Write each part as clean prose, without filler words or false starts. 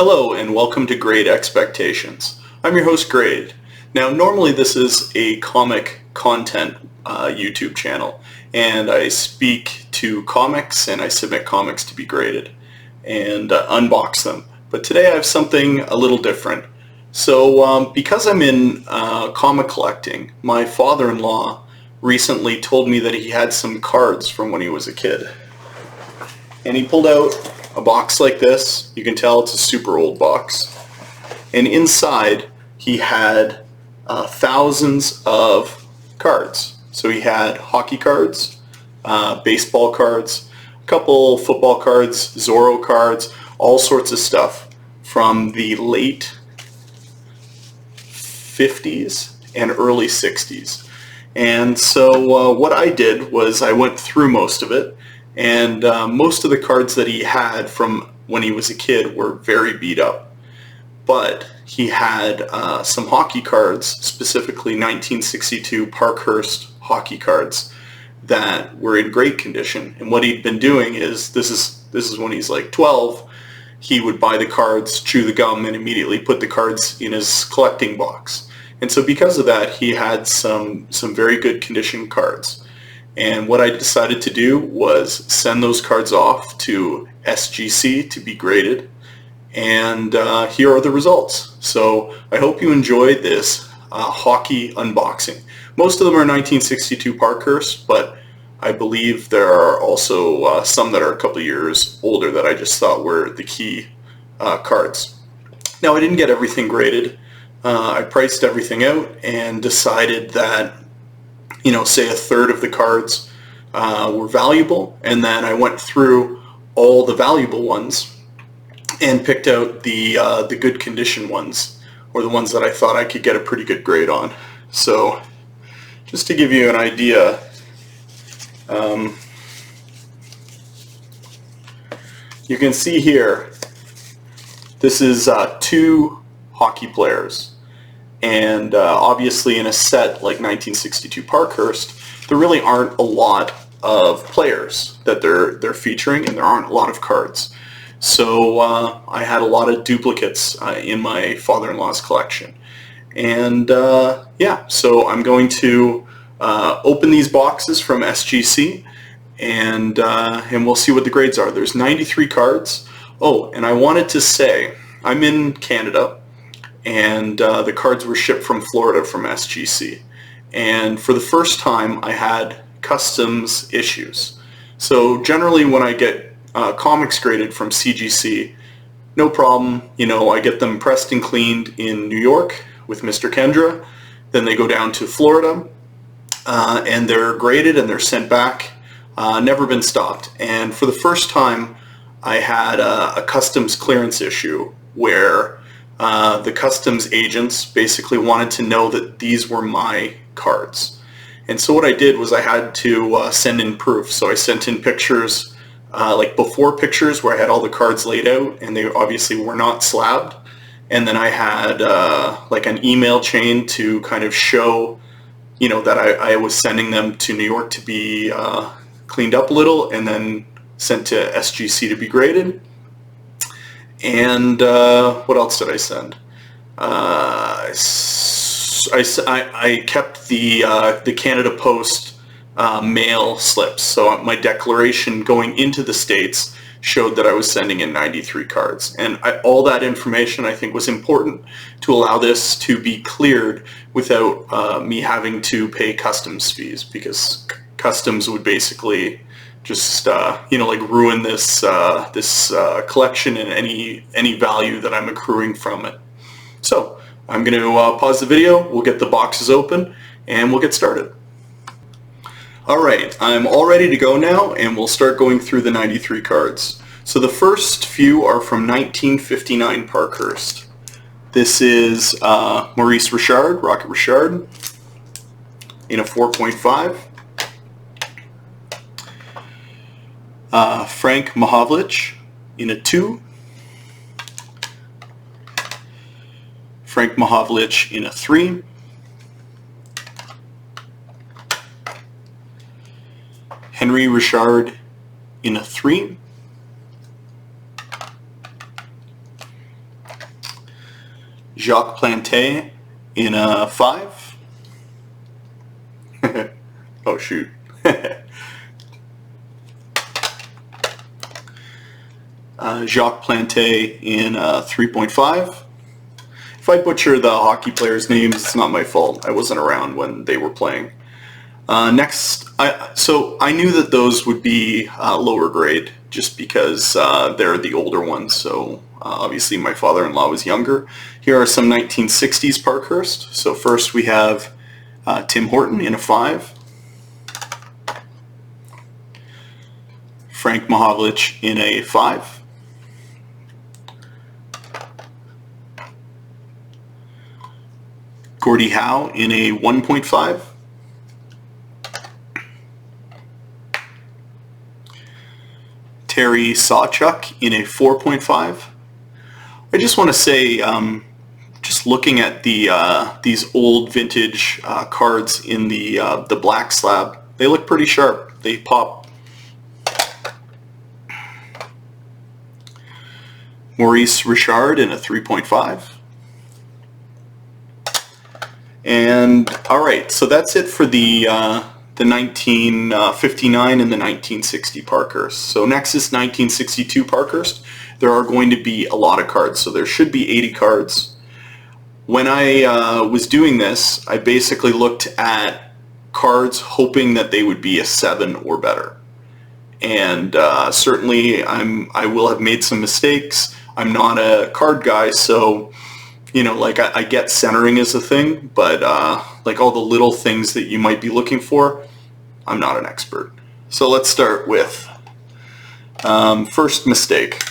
Hello and welcome to Grade Expectations. I'm your host Grade. Now normally this is a comic content YouTube channel and I speak to comics and I submit comics to be graded and unbox them. But today I have something a little different. So because I'm in comic collecting, my father-in-law recently told me that he had some cards from when he was a kid. And he pulled out a box like this. You can tell it's a super old box. And inside he had thousands of cards. So he had hockey cards, baseball cards, a couple football cards, Zorro cards, all sorts of stuff from the late 50s and early 60s. And so what I did was I went through most of it. And most of the cards that he had from when he was a kid were very beat up. But he had some hockey cards, specifically 1962 Parkhurst hockey cards that were in great condition. And what he'd been doing is, this is when he's like 12, he would buy the cards, chew the gum, and immediately put the cards in his collecting box. And so because of that, he had some very good condition cards. And what I decided to do was send those cards off to SGC to be graded, and here are the results. So I hope you enjoyed this hockey unboxing. Most of them are 1962 Parkhurst, but I believe there are also some that are a couple of years older that I just thought were the key cards. Now I didn't get everything graded. I priced everything out and decided that, you know, say a third of the cards were valuable, and then I went through all the valuable ones and picked out the good condition ones, or the ones that I thought I could get a pretty good grade on. So just to give you an idea, you can see here, this is two hockey players. And obviously in a set like 1962 Parkhurst, there really aren't a lot of players that they're featuring, and there aren't a lot of cards. So I had a lot of duplicates in my father-in-law's collection. And yeah, so I'm going to open these boxes from SGC, and we'll see what the grades are. There's 93 cards. Oh, and I wanted to say, I'm in Canada, and the cards were shipped from Florida from SGC. And for the first time I had customs issues. So generally when I get comics graded from CGC, no problem, you know, I get them pressed and cleaned in New York with Mr. Kendra, then they go down to Florida, and they're graded and they're sent back, never been stopped. And for the first time I had a customs clearance issue where the customs agents basically wanted to know that these were my cards. And so what I did was I had to send in proof. So I sent in pictures, like before pictures where I had all the cards laid out, and they obviously were not slabbed. And then I had like an email chain to kind of show, you know, that I was sending them to New York to be cleaned up a little, and then sent to SGC to be graded. And what else did I send? I kept the Canada Post mail slips. So my declaration going into the States showed that I was sending in 93 cards. And all that information I think was important to allow this to be cleared without me having to pay customs fees, because customs would basically just you know, like ruin this collection and any value that I'm accruing from it. So I'm going to pause the video, we'll get the boxes open, and we'll get started. Alright, I'm all ready to go now, and we'll start going through the 93 cards. So the first few are from 1959 Parkhurst. This is Maurice Richard, Rocket Richard, in a 4.5. Frank Maholage in a 2. Frank Maholage in a 3. Henry Richard in a 3. Jacques Planté in a 5. Oh shoot. Jacques Planté in a 3.5. If I butcher the hockey players' names, it's not my fault. I wasn't around when they were playing. Next, so I knew that those would be lower grade just because they're the older ones. So obviously my father-in-law was younger. Here are some 1960s Parkhurst. So first we have Tim Horton in a 5. Frank Maholage in a 5. Gordie Howe in a 1.5. Terry Sawchuk in a 4.5. I just want to say, just looking at these old vintage cards in the black slab, they look pretty sharp. They pop. Maurice Richard in a 3.5. And all right, so that's it for the 1959 and the 1960 Parkhurst. So next is 1962 Parkhurst. There are going to be a lot of cards, so there should be 80 cards. When I was doing this, I basically looked at cards hoping that they would be a 7 or better. And certainly I will have made some mistakes. I'm not a card guy, so you know, like I get centering as a thing, but like all the little things that you might be looking for, I'm not an expert. So let's start with first mistake.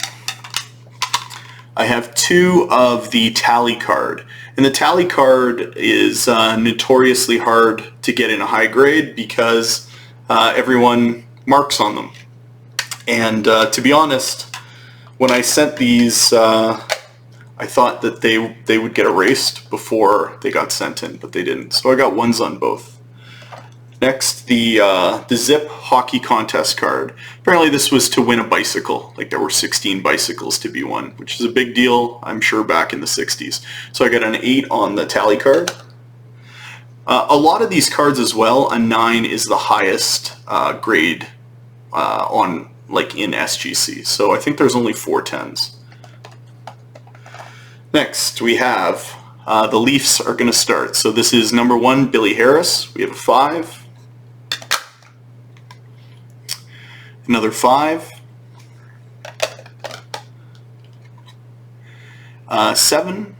I have 2 of the tally card, and the tally card is notoriously hard to get in a high grade because everyone marks on them. And to be honest, when I sent these, I thought that they would get erased before they got sent in, but they didn't. So I got 1s on both. Next, the Zip Hockey Contest card. Apparently this was to win a bicycle. Like there were 16 bicycles to be won, which is a big deal, I'm sure, back in the 60s. So I got an 8 on the tally card. A lot of these cards as well, a 9 is the highest grade on like in SGC. So I think there's only 4 10s. Next, we have the Leafs are going to start. So this is number 1, Billy Harris. We have a 5. Another 5. 7.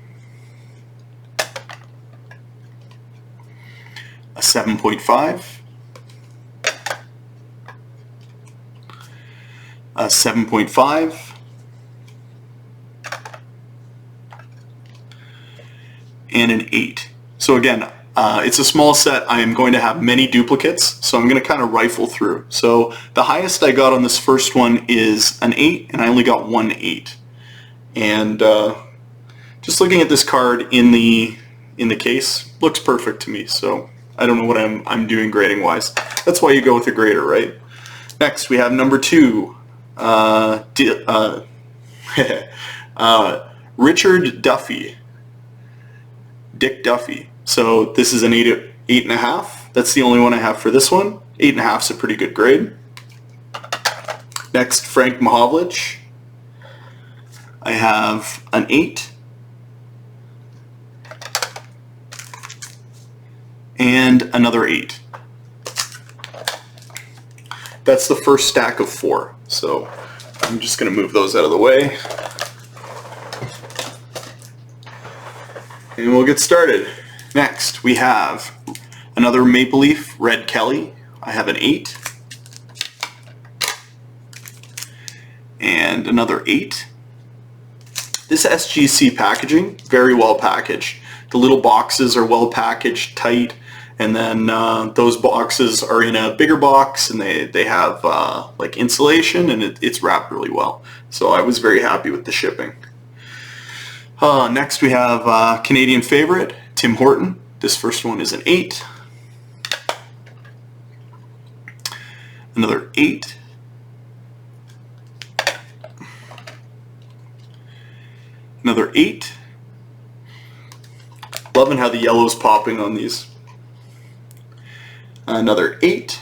A 7.5. A 7.5. And an 8. So again, it's a small set. I am going to have many duplicates, so I'm going to kind of rifle through. So the highest I got on this first one is an 8, and I only got 1 8. And just looking at this card in the case, looks perfect to me. So I don't know what I'm doing grading wise. That's why you go with a grader, right? Next, we have number 2, Richard Duffy. Dick Duffy. So this is an 8.5. That's the only one I have for this one. 8.5 is a pretty good grade. Next, Frank Maholage. I have an 8. And another 8. That's the first stack of 4. So I'm just going to move those out of the way. And we'll get started. Next, we have another Maple Leaf, Red Kelly. I have an 8. And another 8. This SGC packaging, very well packaged. The little boxes are well packaged, tight, and then those boxes are in a bigger box, and they have like insulation, and it's wrapped really well. So I was very happy with the shipping. Next we have Canadian favorite, Tim Horton. This first one is an 8. Another 8. Another 8. Loving how the yellow's popping on these. Another 8.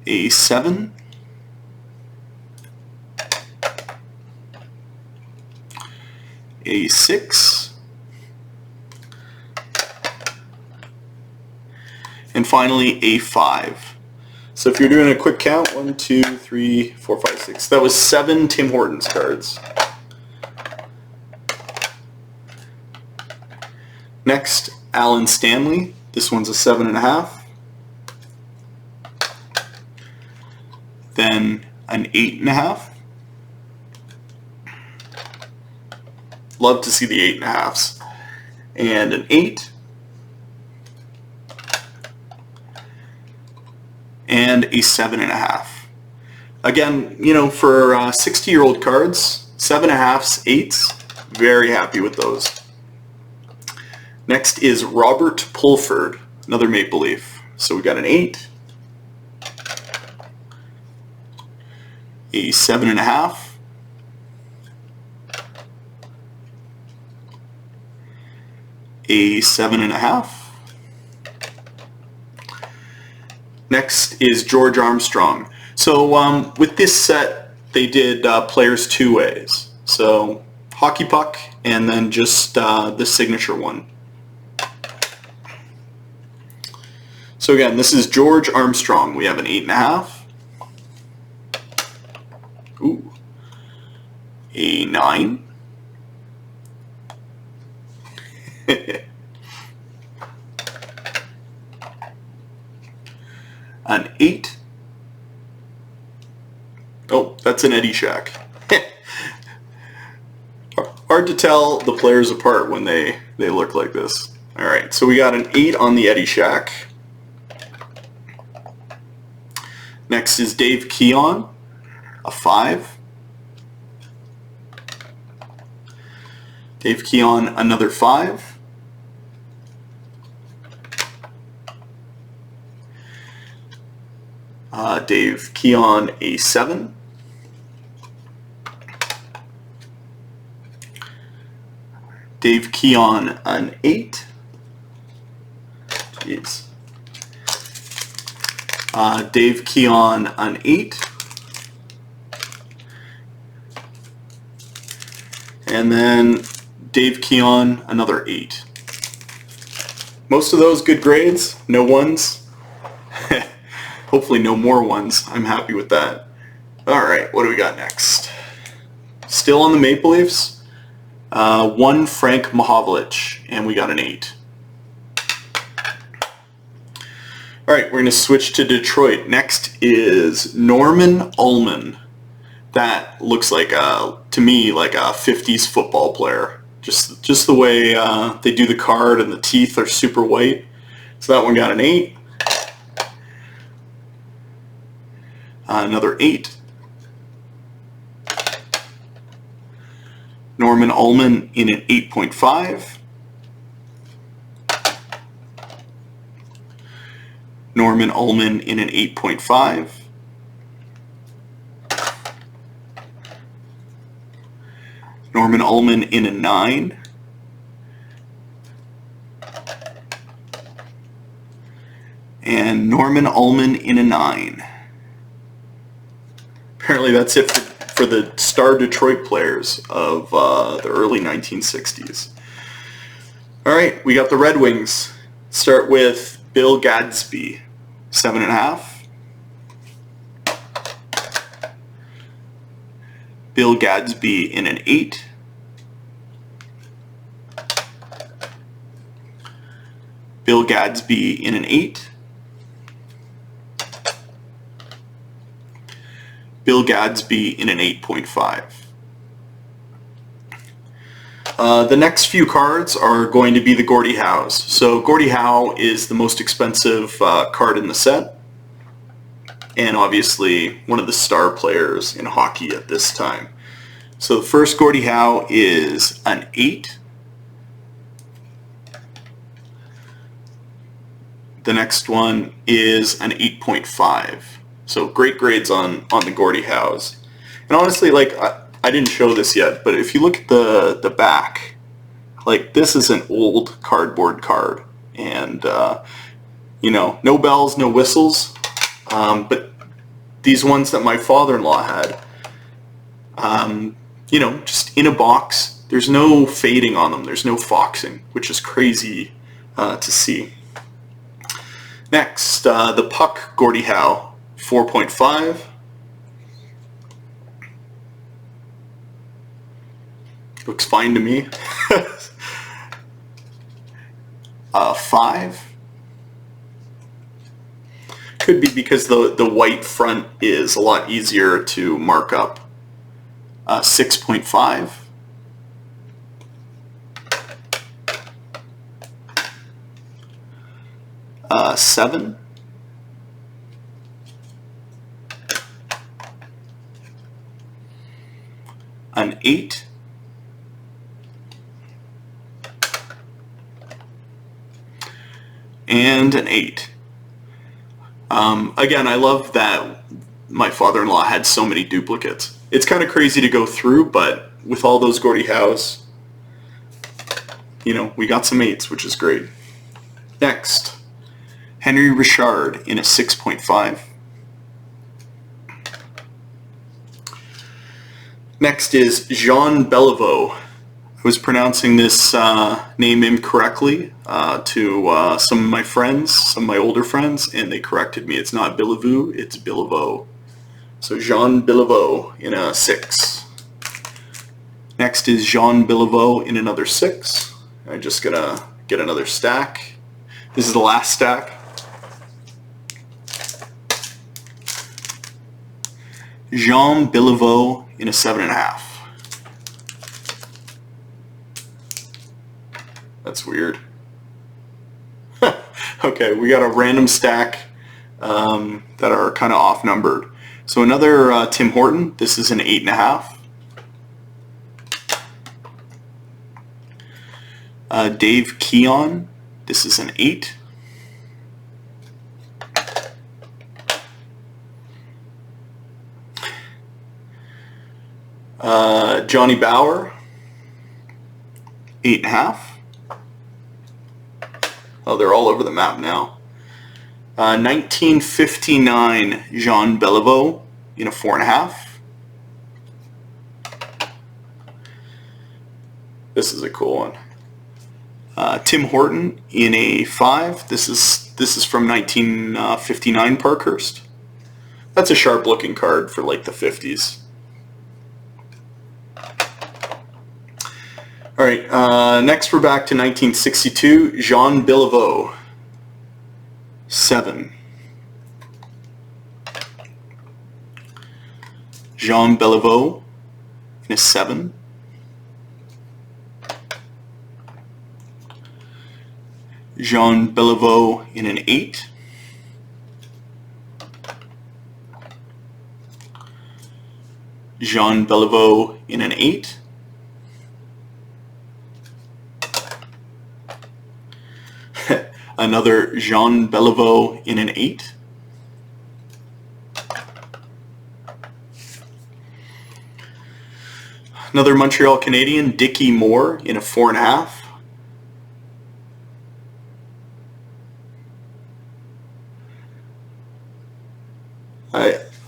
A 7. A 6. And finally a 5. So if you're doing a quick count, 1, 2, 3, 4, 5, 6. That was 7 Tim Hortons cards. Next, Alan Stanley. This one's a 7.5. Then an 8.5. Love to see the 8.5s. And an 8. And a 7.5. Again, you know, for 60-year-old cards, 7.5s, 8s, very happy with those. Next is Robert Pulford, another Maple Leaf. So we got an 8, a 7.5, a 7.5. Next is George Armstrong. So with this set, they did players 2 ways. So hockey puck and then just the signature one. So again, this is George Armstrong. We have an 8.5. Ooh. A 9. An 8. Oh, that's an Eddie Shack. Hard to tell the players apart when they look like this. Alright, so we got an 8 on the Eddie Shack. Next is Dave Keon, a 5. Dave Keon, another 5. Dave Keon, a 7. Dave Keon, an 8. Jeez. Dave Keon, an 8. And then Dave Keon, another 8. Most of those good grades, no 1s. Hopefully no more 1s. I'm happy with that. Alright, what do we got next? Still on the Maple Leafs. 1 Frank Maholage, and we got an 8. Alright, we're going to switch to Detroit. Next is Norman Ullman. That looks like, to me, like a 50s football player. Just the way they do the card and the teeth are super white. So that one got an 8. Another 8. Norman Ullman in an 8.5. Norman Ullman in an 8.5. Norman Ullman in a 9. And Norman Ullman in a 9. Apparently that's it for the star Detroit players of the early 1960s. Alright, we got the Red Wings. Start with Bill Gadsby, 7.5. Bill Gadsby in an 8. Bill Gadsby in an 8. Bill Gadsby in an 8.5. The next few cards are going to be the Gordy Howes. So Gordy Howe is the most expensive card in the set, and obviously one of the star players in hockey at this time. So the first Gordie Howe is an 8. The next one is an 8.5. So great grades on the Gordie Howes. And honestly, like, I didn't show this yet, but if you look at the back, like this is an old cardboard card, and you know, no bells, no whistles, but these ones that my father-in-law had, you know, just in a box. There's no fading on them. There's no foxing, which is crazy to see. Next, the Puck Gordie Howe, 4.5. Looks fine to me. 5. Could be because the white front is a lot easier to mark up. 6.5. 7. An 8. And an 8. Again, I love that my father-in-law had so many duplicates. It's kind of crazy to go through, but with all those Gordy Howes, you know, we got some 8s, which is great. Next, Henry Richard in a 6.5. Next is Jean Beliveau. I was pronouncing this name incorrectly to some of my friends, some of my older friends, and they corrected me. It's not Beliveau, it's Beliveau. So Jean Beliveau in a 6. Next is Jean Beliveau in another 6. I'm just gonna get another stack. This is the last stack. Jean Beliveau in a 7.5. That's weird. Okay, we got a random stack that are kind of off numbered. So another Tim Horton. This is an 8.5. Dave Keon. This is an 8. Johnny Bauer. 8.5. Oh, they're all over the map now. 1959 Jean Beliveau in a 4.5. This is a cool one. Tim Horton in a 5. This is from 1959 Parkhurst. That's a sharp looking card for like the 50s. All right, next we're back to 1962, Jean Beliveau, 7. Jean Beliveau in a 7. Jean Beliveau in an 8. Jean Beliveau in an 8. Another Jean Beliveau in an 8. Another Montreal Canadian, Dickie Moore in a 4.5.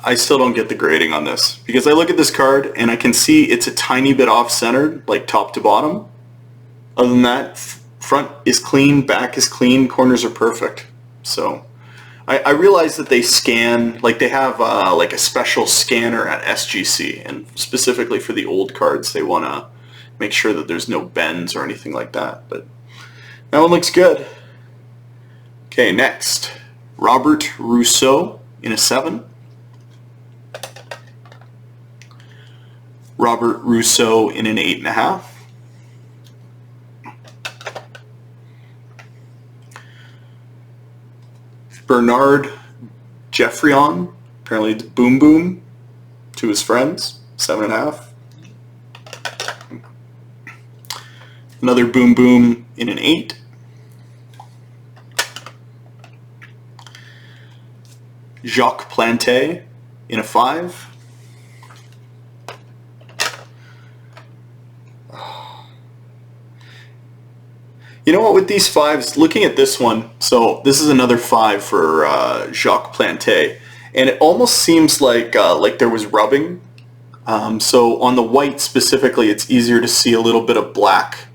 I still don't get the grading on this because I look at this card and I can see it's a tiny bit off-centered, like top to bottom. Other than that, front is clean, back is clean, corners are perfect. So I realize that they scan, like they have like a special scanner at SGC, and specifically for the old cards they want to make sure that there's no bends or anything like that. But that one looks good. Okay, next, Robert Rousseau in a 7. Robert Rousseau in an 8.5. Bernard Geoffrion, apparently it's Boom Boom to his friends, 7.5. Another Boom Boom in an 8. Jacques Plante in a 5. You know what, with these fives, looking at this one, so this is another 5 for Jacques Planté, and it almost seems like there was rubbing. So on the white specifically, it's easier to see a little bit of black.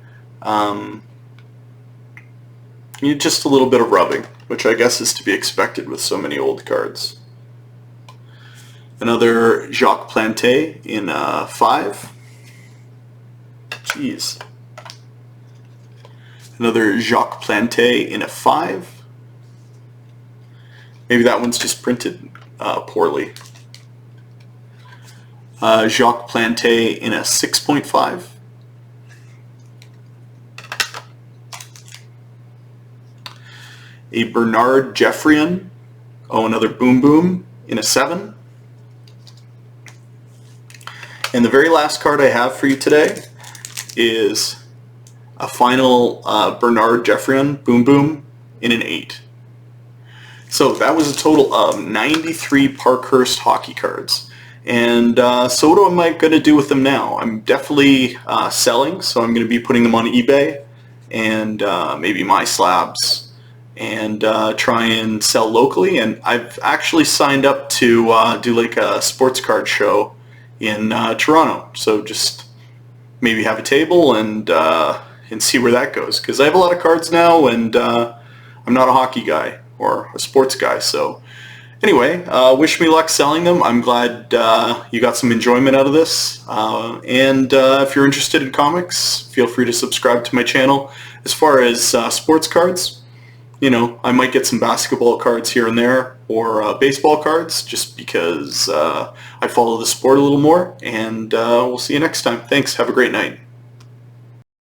Just a little bit of rubbing, which I guess is to be expected with so many old cards. Another Jacques Planté in 5. Jeez. Another Jacques Planté in a 5. Maybe that one's just printed poorly. Jacques Planté in a 6.5. A Bernard Jeffrian, another Boom Boom in a 7. And the very last card I have for you today is a final Bernard Jeffrian Boom Boom in an 8. So that was a total of 93 Parkhurst hockey cards. And so what am I going to do with them now? I'm definitely selling, so I'm going to be putting them on eBay and maybe my slabs, and try and sell locally. And I've actually signed up to do like a sports card show in Toronto. So just maybe have a table and see where that goes. Because I have a lot of cards now, and I'm not a hockey guy or a sports guy. So anyway, wish me luck selling them. I'm glad you got some enjoyment out of this. And if you're interested in comics, feel free to subscribe to my channel. As far as sports cards, you know, I might get some basketball cards here and there, or baseball cards, just because I follow the sport a little more. And we'll see you next time. Thanks. Have a great night.